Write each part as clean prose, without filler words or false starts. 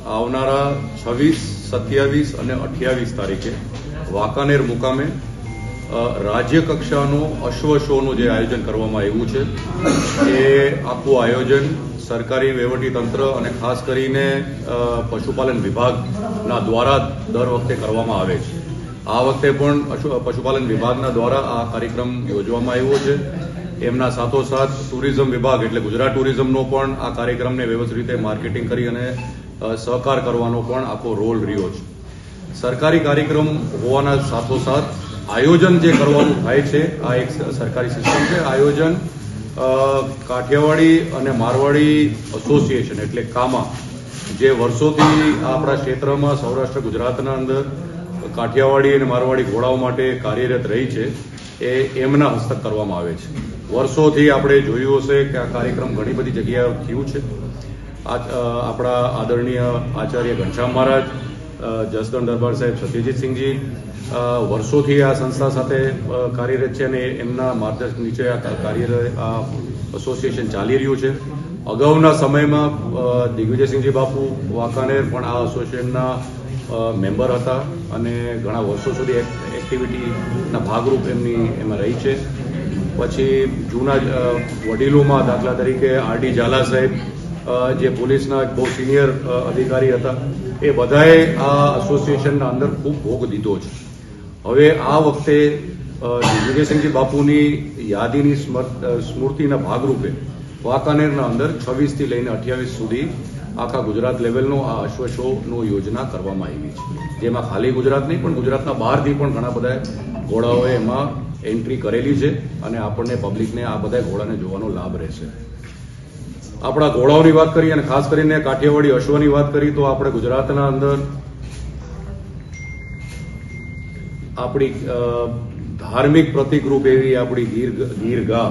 આવનારા 26, 27 અને 28 તારીખે વાંકાનેર મુકામે રાજ્ય કક્ષાનો અશ્વ શોનું જે આયોજન કરવામાં આવ્યું છે એ આખું આયોજન સરકારી વહીવટીતંત્ર અને ખાસ કરીને પશુપાલન વિભાગના દ્વારા દર વખતે કરવામાં આવે છે. આ વખતે પણ પશુપાલન વિભાગના દ્વારા આ કાર્યક્રમ યોજવામાં આવ્યો છે. એમના સાથોસાથ ટુરિઝમ વિભાગ એટલે ગુજરાત ટુરિઝમનો પણ આ કાર્યક્રમને વ્યવસ્થિત રીતે માર્કેટિંગ કરી અને સહકાર કરવાનો પણ આખો રોલ રહ્યો છે. સરકારી કાર્યક્રમ હોવાના સાથોસાથ આયોજન જે કરવાનું થાય છે આ એક સરકારી સિસ્ટમ છે. આયોજન કાઠિયાવાડી અને મારવાડી એસોસિએશન એટલે કામા જે વર્ષોથી આપણા ક્ષેત્રમાં સૌરાષ્ટ્ર ગુજરાતના અંદર કાઠિયાવાડી અને મારવાડી ઘોડાઓ માટે કાર્યરત રહી છે એ એમના હસ્તક કરવામાં આવે છે. વર્ષોથી આપણે જોયું હશે કે આ કાર્યક્રમ ઘણી બધી જગ્યાએ થયું છે. આપણા આદરણીય આચાર્ય ઘનશ્યામ મહારાજ, જસદણ દરબાર સાહેબ સત્યજીતસિંહજી વર્ષોથી આ સંસ્થા સાથે કાર્યરત છે અને એમના માર્ગદર્શન નીચે આ એસોસિએશન ચાલી રહ્યું છે. અગાઉના સમયમાં દિગ્વિજયસિંહજી બાપુ વાંકાનેર પણ આ એસોસિએશનના મેમ્બર હતા અને ઘણા વર્ષો સુધી એક્ટિવિટીના ભાગરૂપ એમાં રહી છે. પછી જૂના વડીલોમાં દાખલા તરીકે આરડી ઝાલા સાહેબ જે પોલીસના બહુ સિનિયર અધિકારી હતા એ બધાએ આ એસોસિએશનના અંદર ખૂબ ભોગ દીધો છે. હવે આ વખતે દિગ્વિજયસિંહજી બાપુની યાદીની સ્મૃતિના ભાગરૂપે વાંકાનેરના અંદર 26 થી લઈને 28 સુધી આખા ગુજરાત લેવલનો આ અશ્વ શોનો યોજના કરવામાં આવી છે. જેમાં ખાલી ગુજરાત નહીં પણ ગુજરાતના બહારથી પણ ઘણા બધા ઘોડાઓએ એમાં એન્ટ્રી કરેલી છે અને આપણને પબ્લિકને આ બધા ઘોડાને જોવાનો લાભ રહેશે. આપણા ઘોડાઓની વાત કરી અને ખાસ કરીને કાઠિયાવાડી અશ્વની વાત કરી તો આપણે ગુજરાતના અંદર આપણી ધાર્મિક પ્રતિકરૂપ એવી આપણી ગીર ગા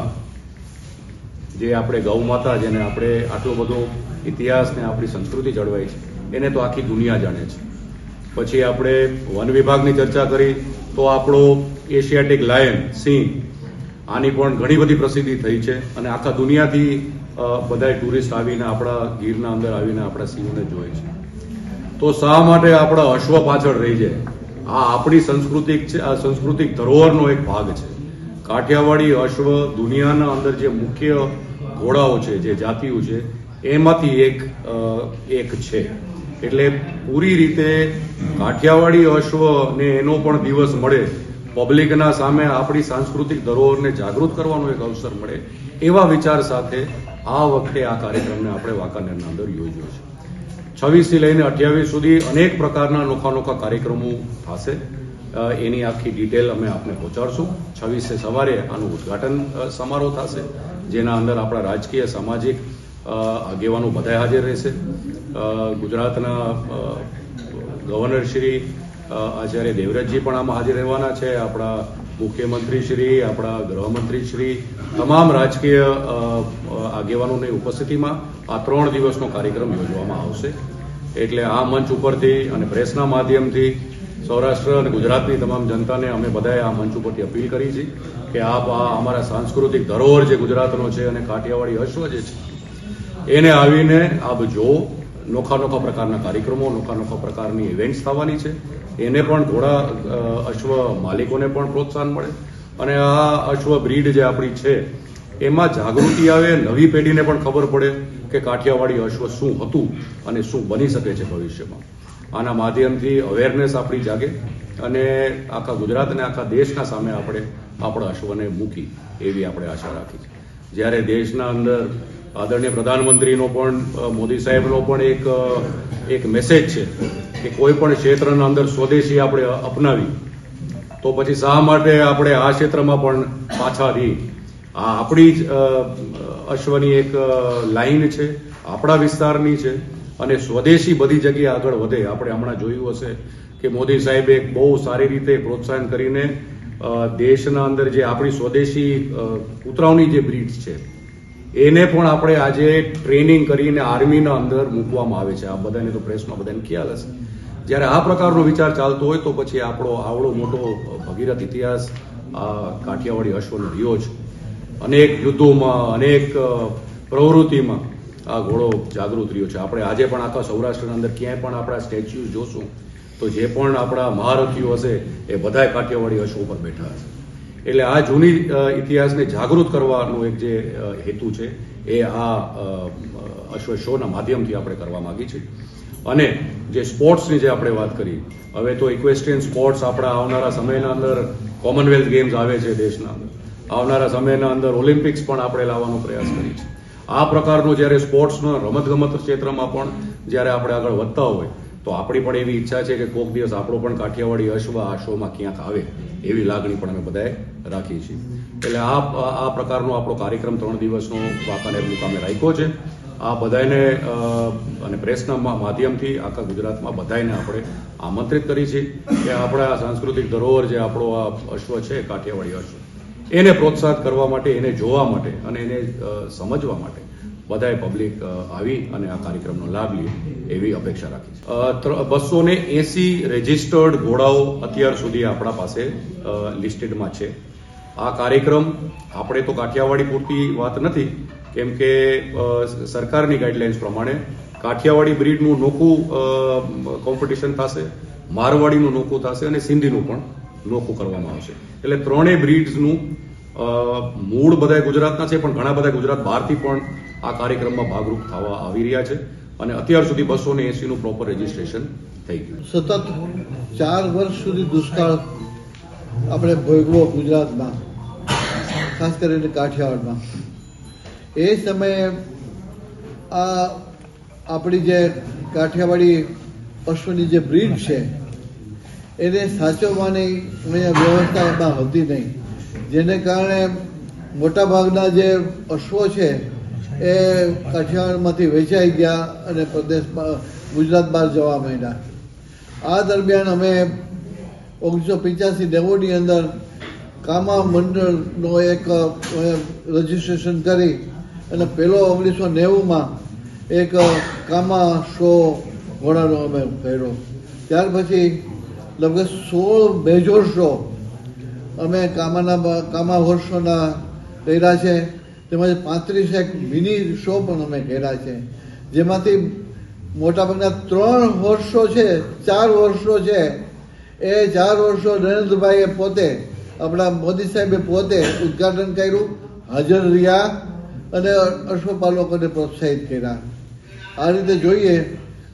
જે આપણે ગૌ માતા જેને આપણે આટલો બધો ઇતિહાસ ને આપણી સંસ્કૃતિ જળવાઈ છે એને તો આખી દુનિયા જાણે છે. પછી આપણે વન વિભાગની ચર્ચા કરી તો આપણો એશિયાટિક લાયન સિંહ આની પણ ઘણી બધી પ્રસિદ્ધિ થઈ છે અને આખા દુનિયાથી બધા ટુરિસ્ટ આવીને આપણા ગીરના અંદર આવીને આપણા સિંહને જોઈ છે. તો શા માટે આપણા અશ્વ પાછળ રહી જાય? આ આપણી સાંસ્કૃતિક ધરોહરનો એક ભાગ છે. કાઠિયાવાડી અશ્વ દુનિયાના અંદર જે મુખ્ય ઘોડાઓ છે જે જાતિઓ છે એમાંથી એક છે. એટલે પૂરી રીતે કાઠિયાવાડી અશ્વને એનો પણ દિવસ મળે, પબ્લિકના સામે આપણી સાંસ્કૃતિક ધરોહરને જાગૃત કરવાનો એક અવસર મળે એવા વિચાર સાથે આ વખતે આ કાર્યક્રમને આપણે વાંકાનેરના અંદર યોજ્યો છે. 26 થી લઈને 28 સુધી અનેક પ્રકારના નોખા કાર્યક્રમો થશે. એની આખી ડિટેલ અમે આપને પહોંચાડશું. 26 સવારે આનું ઉદઘાટન સમારોહ થશે જેના અંદર આપણા રાજકીય સામાજિક આગેવાનો બધા હાજર રહેશે. ગુજરાતના ગવર્નર શ્રી આચાર્ય દેવવ્રતજી પણ આમાં હાજર રહેવાના છે. આપણા મુખ્યમંત્રી શ્રી, આપણા ગૃહમંત્રી શ્રી, તમામ રાજકીય આગેવાનોની ઉપસ્થિતિમાં આ 3 દિવસનો કાર્યક્રમ યોજવામાં આવશે. એટલે આ મંચ ઉપરથી અને પ્રેસના માધ્યમથી સૌરાષ્ટ્ર અને ગુજરાતની તમામ જનતાને અમે બધાએ આ મંચ ઉપરથી અપીલ કરી છે કે આપ આ અમારા સાંસ્કૃતિક ધરોહર જે ગુજરાતનો છે અને કાઠિયાવાડી અશ્વ જે છે એને આવીને આપ જો. નોખા પ્રકારના કાર્યક્રમો, નોખા પ્રકારની ઇવેન્ટ્સ થવાની છે. એને પણ ઘોડા અશ્વ માલિકોને પણ પ્રોત્સાહન મળે અને આ અશ્વ બ્રીડ જે આપણી છે એમાં જાગૃતિ આવે, નવી પેઢીને પણ ખબર પડે કે કાઠિયાવાડી અશ્વ શું હતું અને શું બની શકે છે ભવિષ્યમાં. આના માધ્યમથી અવેરનેસ આપણી જાગે અને આખા ગુજરાત અને આખા દેશના સામે આપણે આપણા અશ્વને મૂકી એવી આપણે આશા રાખી છે. જ્યારે દેશના અંદર આદરણીય પ્રધાનમંત્રીનો પણ મોદી સાહેબનો પણ એક મેસેજ છે કે કોઈ પણ ક્ષેત્રના અંદર સ્વદેશી આપણે અપનાવી તો પછી શા માટે આપણે આ ક્ષેત્રમાં પણ પાછા રહી? આ આપણી જ અશ્વની એક લાઈન છે, આપણા વિસ્તારની છે અને સ્વદેશી બધી જગ્યાએ આગળ વધે. આપણે હમણાં જોયું હશે કે મોદી સાહેબે બહુ સારી રીતે પ્રોત્સાહન કરીને દેશના અંદર જે આપણી સ્વદેશી કૂતરાઓની જે બ્રીડ્સ છે એને પણ આપણે આજે ટ્રેનિંગ કરીને આર્મીના અંદર મૂકવામાં આવે છે. આ બધાને તો પ્રેસમાં બધાને ખ્યાલ હશે. જ્યારે આ પ્રકારનો વિચાર ચાલતો હોય તો પછી આપણો આવડો મોટો ભગીરથ ઇતિહાસ આ કાઠિયાવાડી અશ્વનો રહ્યો છે. અનેક યુદ્ધોમાં, અનેક પ્રવૃત્તિમાં આ ઘોડો જાગૃત રહ્યો છે. આપણે આજે પણ આખા સૌરાષ્ટ્રના અંદર ક્યાંય પણ આપણા સ્ટેચ્યુઝ જોશું તો જે પણ આપણા મહારથીઓ હશે એ બધાય કાઠિયાવાડી અશ્વ ઉપર બેઠા હશે. એટલે આ જૂની ઇતિહાસને જાગૃત કરવાનો એક જે હેતુ છે એ આ અશ્વ શોના માધ્યમથી આપણે કરવા માગી છીએ. અને જે સ્પોર્ટ્સની જે આપણે વાત કરી, હવે તો ઇક્વેસ્ટ્રિયન સ્પોર્ટ્સ આપણા આવનારા સમયના અંદર કોમનવેલ્થ ગેમ્સ આવે છે દેશના અંદર, આવનારા સમયના અંદર ઓલિમ્પિક્સ પણ આપણે લાવવાનો પ્રયાસ કરીએ છીએ. આ પ્રકારનું જ્યારે સ્પોર્ટ્સનો રમતગમત ક્ષેત્રમાં પણ જ્યારે આપણે આગળ વધતા હોય તો આપણી પણ એવી ઈચ્છા છે કે કોઈક દિવસ આપણો પણ કાઠિયાવાડી અશ્વ આ શોમાં ક્યાંક આવે એવી લાગણી પણ અમે બધાએ રાખીએ છીએ. એટલે આ પ્રકારનો આપણો કાર્યક્રમ 3 દિવસનો વાંકાનેર મુકામે રાખ્યો છે. આ બધાને અને પ્રેસના માધ્યમથી આખા ગુજરાતમાં બધાને આપણે આમંત્રિત કરી છે કે આપણા સાંસ્કૃતિક ધરોહર જે આપણો આ અશ્વ છે કાઠિયાવાડી અશ્વ એને પ્રોત્સાહિત કરવા માટે, એને જોવા માટે અને એને સમજવા માટે બધાએ પબ્લિક આવી અને આ કાર્યક્રમનો લાભ લે એવી અપેક્ષા રાખી છે. 280 રજિસ્ટર્ડ ઘોડાઓ અત્યાર સુધી આપણા પાસે લિસ્ટેડમાં છે. આ કાર્યક્રમ આપણે તો કાઠિયાવાડી પૂરતી વાત નથી, કેમ કે સરકારની ગાઈડલાઇન્સ પ્રમાણે કાઠિયાવાડી બ્રીડનું નોખું કોમ્પિટિશન થશે, મારવાડીનું નોખું થશે અને સિંધીનું પણ નોખું કરવામાં આવશે. એટલે ત્રણેય બ્રીડ્સનું મૂળ બધા ગુજરાતના છે, પણ ઘણા બધા ગુજરાત બહારથી પણ આ કાર્યક્રમમાં ભાગરૂપ થવા આવી રહ્યા છે અને અત્યાર સુધી 280નું પ્રોપર રજીસ્ટ્રેશન થઈ ગયું. સતત 4 વર્ષ સુધી દુષ્કાળ આપણે ભોગવો ગુજરાતમાં, ખાસ કરીને કાઠિયાવાડમાં. એ સમયે આ આપણી જે કાઠિયાવાડી અશ્વની જે બ્રીડ છે એને સાચવવાની વ્યવસ્થા એમાં હતી નહીં, જેને કારણે મોટાભાગના જે અશ્વો છે એ કાઠિયાવાડમાંથી વેચાઈ ગયા અને પ્રદેશમાં ગુજરાત બહાર જવા માંડ્યા. આ દરમિયાન અમે 1985-90ની અંદર કામા મંડળનો એક રજીસ્ટ્રેશન કરી અને પહેલો 1990માં એક કામા શો ઘોડાનો અમે કર્યો. ત્યાર પછી લગભગ 16 મેજર શો અમે કામા હોર્સ શોના કર્યા છે. તેમજ 35 મિની શો પણ અમે કર્યા છે, જેમાંથી મોટાભાગના 3 હોર્સ શો છે, 4 હોર્સ શો છે. એ 4 હોર્સ શો નરેન્દ્રભાઈએ પોતે, આપણા મોદી સાહેબે પોતે ઉદઘાટન કર્યું, હાજર રહ્યા અને અશ્વપાલકોને પ્રોત્સાહિત કર્યા. આ રીતે જોઈએ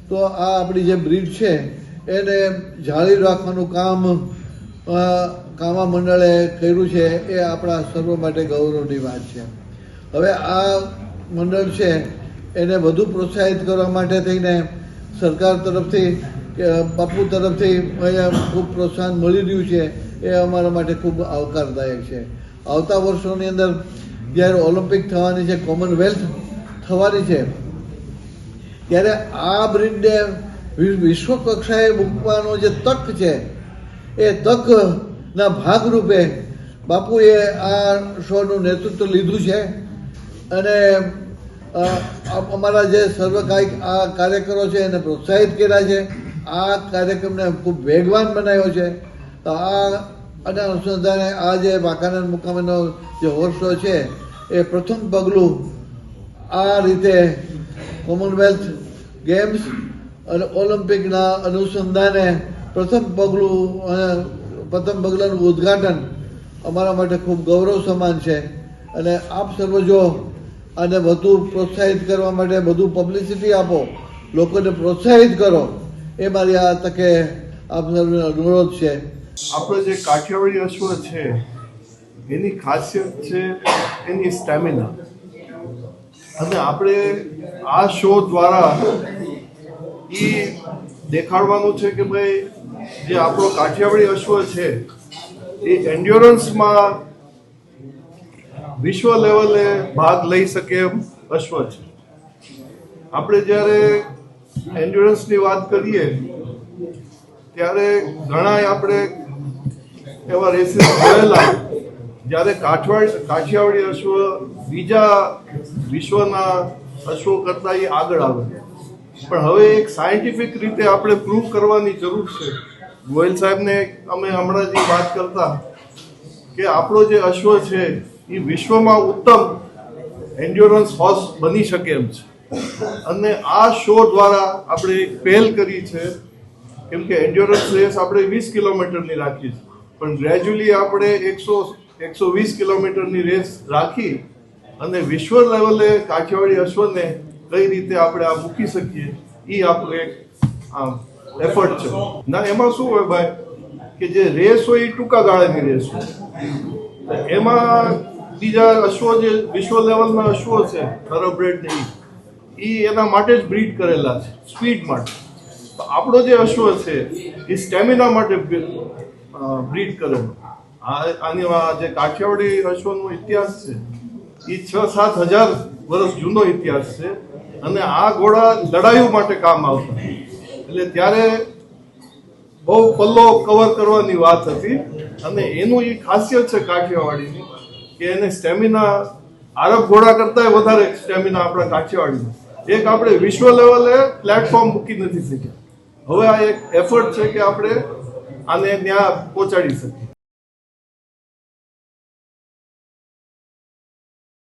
તો આ આપણી જે બ્રીડ છે એને જાળવી રાખવાનું કામ કામા મંડળે કર્યું છે. એ આપણા સર્વ માટે ગૌરવની વાત છે. હવે આ મંડળ છે એને વધુ પ્રોત્સાહિત કરવા માટે થઈને સરકાર તરફથી કે બાપુ તરફથી ખૂબ પ્રોત્સાહન મળી રહ્યું છે. એ અમારા માટે ખૂબ આવકારદાયક છે. આવતા વર્ષોની અંદર જ્યારે ઓલિમ્પિક થવાની છે, કોમનવેલ્થ થવાની છે, ત્યારે આ બ્રીડને વિશ્વ કક્ષાએ મૂકવાનો જે તક છે એ તકના ભાગરૂપે બાપુએ આ શોનું નેતૃત્વ લીધું છે અને અમારા જે સર્વકાયિક આ કાર્યકરો છે એને પ્રોત્સાહિત કર્યા છે. આ કાર્યક્રમને ખૂબ વેગવાન બનાવ્યો છે. તો આ અનુસંધાને આ જે વાંકાનેર મુકામેનો જે હોર્સ શો છે એ પ્રથમ પગલું આ રીતે કોમનવેલ્થ ગેમ્સ અને ઓલિમ્પિકના અનુસંધાને પ્રથમ પગલાનું ઉદ્ઘાટન અમારા માટે ખૂબ ગૌરવ સમાન છે. અને આપ સર્વ જો આને વધુ પ્રોત્સાહિત કરવા માટે વધુ પબ્લિસિટી આપો, લોકોને પ્રોત્સાહિત કરો, એ મારી આ તકે આપ સર્વને અનુરોધ છે. આપણે જે કાઠિયાવાડી અશ્વ છે એની ખાસિયત છે એની સ્ટેમિના, અને આપણે આ શો દ્વારા એ દેખાડવાનું છે કે ભાઈ જે આપણો કાઠિયાવાડી અશ્વ છે એ એન્ડ્યોરન્સમાં વિશ્વ લેવલે ભાગ લઈ શકે એમ અશ્વ છે. આપણે જ્યારે એન્ડ્યોરન્સની વાત કરીએ ત્યારે ઘણા આપણે એવા રેસીસ જોયેલા જ્યારે કાઠિયાવાડી અશ્વ બીજા વિશ્વના અશ્વો કરતા એ આગળ આવે. પણ હવે એક સાયન્ટિફિક રીતે આપણે પ્રૂવ કરવાની જરૂર છે. ગોયલ સાહેબને અમે હમણાં જે વાત કરતા કે આપણો જે અશ્વ છે એ વિશ્વમાં ઉત્તમ એન્ડ્યોરન્સ હોર્સ બની શકે એમ છે. અને આ શો દ્વારા આપણે એક પહેલ કરી છે, કેમ કે એન્ડ્યોરન્સ રેસ આપણે 20 કિલોમીટરની રાખી છે, પણ ગ્રેજ્યુઅલી આપણે 120 કિલોમીટરની રેસ રાખી અને વિશ્વ લેવલે કાઠિયાવાડી અશ્વને કઈ રીતે આપણે આ મૂકી શકીએ એ આપણું એક એફર્ટ છે. ના એમાં શું હોય ભાઈ કે જે રેસ હોય એ ટૂંકા ગાળાની રેસ હોય, એમાં બીજા અશ્વો જે વિશ્વ લેવલના અશ્વો છે થોરોબ્રેડ ને એ એના માટે જ બ્રીડ કરેલા છે, સ્પીડ માટે. તો આપણો જે અશ્વ છે એ સ્ટેમિના માટે બ્રીડ કરેલો. આની જે કાઠિયાવાડી અશ્વનો ઇતિહાસ છે એ 6-7 હજાર વર્ષ જૂનો ઇતિહાસ છે અને આ ઘોડા લડાઈઓ માટે કામ આવતા. એટલે ત્યારે બહુ પલ્લો કવર કરવાની વાત હતી અને એનું એ ખાસિયત છે કાઠિયાવાડીની કે એને સ્ટેમિના આરબ ઘોડા કરતા વધારે સ્ટેમિના આપણા કાઠિયાવાડીમાં. એક આપણે વિશ્વ લેવલે પ્લેટફોર્મ મૂકી નથી શક્યા. હવે આ એક એફર્ટ છે કે આપણે આને ત્યાં પહોંચાડી શકીએ.